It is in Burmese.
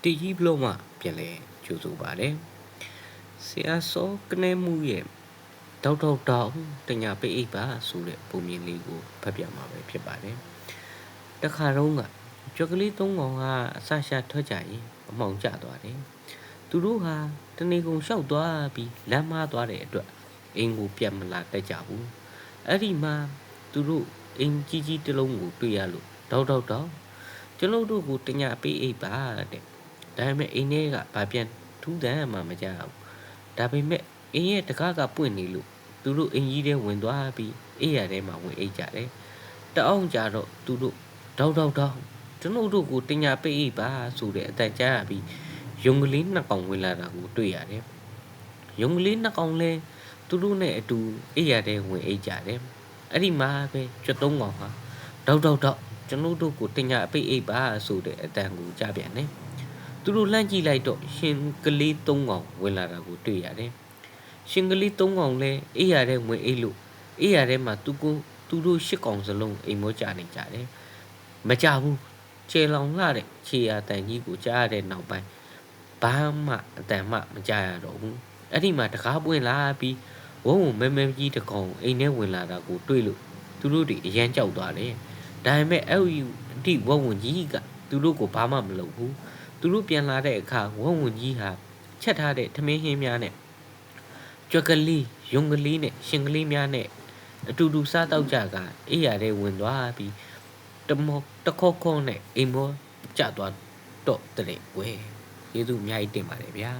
တီကြီးဘလုံးမှပြန်လဲကျိုးဆိုပါတယ်ဆရာစောကနေမှုရဲ့တောက်တညာပိတ်အိပ်ပါဆိုတဲ့ပုံမြင်လေးကိုဖတ်ပြမှာပဲဖြစ်ပါတယ်တခါတော့ကကြွက်ကလေး၃កောင်ကအဆရှာထွက်ကြရင်အမောင်ကျသွားတယ်သူတို့ဟာတနေကုန်လျှောက်သွားပြီးလမ်းမသွားတဲ့အတွက်အိမ်ကိုပြန်မလာတတ်ကြဘူးအဲ့ဒီမှာသူတို့အိမ်ကြီးတစ်လုံးကိုတွေ့ရလို့တောက်ကျွန်တော်တို့ကိုတညာပိတ်အိပ်ပါတဲ့ဒါပေမဲ့အိမ်ထဲကဘာပြန်ထူးတမ်းမှမကြဘူးဒါပေမဲ့အိမ်ရဲ့တကားကပွင့်နေလို့သူတို့အိမ်ကြီးထဲဝင်သွားပြီးအိမ်ရထဲမှာဝင်အိတ်ကြတယ်တအောင်ကြတော့သူတို့တောက်ကျွန်တော်တို့ကိုတညာပိတ်အိပ်ပါဆိုတဲ့အတန်ကြားရပြီးရုံကလေးနှစ်ကောင်ဝင်လာတာကိုတွေ့ရတယ်ရုံကလေးနှစ်ကောင်လဲသူတို့နဲ့အတူအိမ်ရထဲဝင်အိတ်ကြတယ်အဲ့ဒီမှာပဲကျွတ်သုံးကောင်ဟာတောက်ကျွန်တော်တို့ကိုတညာပိတ်အိပ်ပါဆိုတဲ့အတန်ကိုကြားပြန်တယ်သူတို့လှမ်းကြည့်လိုက်တော့ရှင်ကလေး၃កောင်ဝင်လာတာကိုတွေ့ရတယ်ရှင်ကလေး၃កောင်လဲအိယာထဲဝင်အိတ်လို့အိယာထဲမှာသူတို့၈កောင်စလုံးအိမ်မောကြနေကြတယ်မကြဘူးခြေလောင်လာတဲ့ခြေရတန်ကြီးကိုကြားရတဲ့နောက်ပိုင်းဘာမှအတန်မှမကြရတော့ဘူးအဲ့ဒီမှာတကားပွင့်လာပြီးဝုန်းမဲကြီးတကောင်အိမ်ထဲဝင်လာတာကိုတွေ့လို့သူတို့တွေအရန်ကြောက်သွားတယ်ဒါပေမဲ့အဲ့ဒီဝုန်းကြီးကသူတို့ကိုဘာမှမလုပ်ဘူးသူတို့ပြန်လာတဲ့အခါဝုန်းကြီးဟာချက်ထားတဲ့ထမင်းဟင်းများနဲ့ကြွက်ကလေးရုံကလေးနဲ့ရှင်ကလေးများနဲ့အတူတူစားတော့ကြကအိယာထဲဝင်သွားပြီးတခေါနဲ့အိမ်မောကျသွားတော့တဲ့ကွယ်ကျေးဇူးအများကြီးတင်ပါတယ်ဗျာ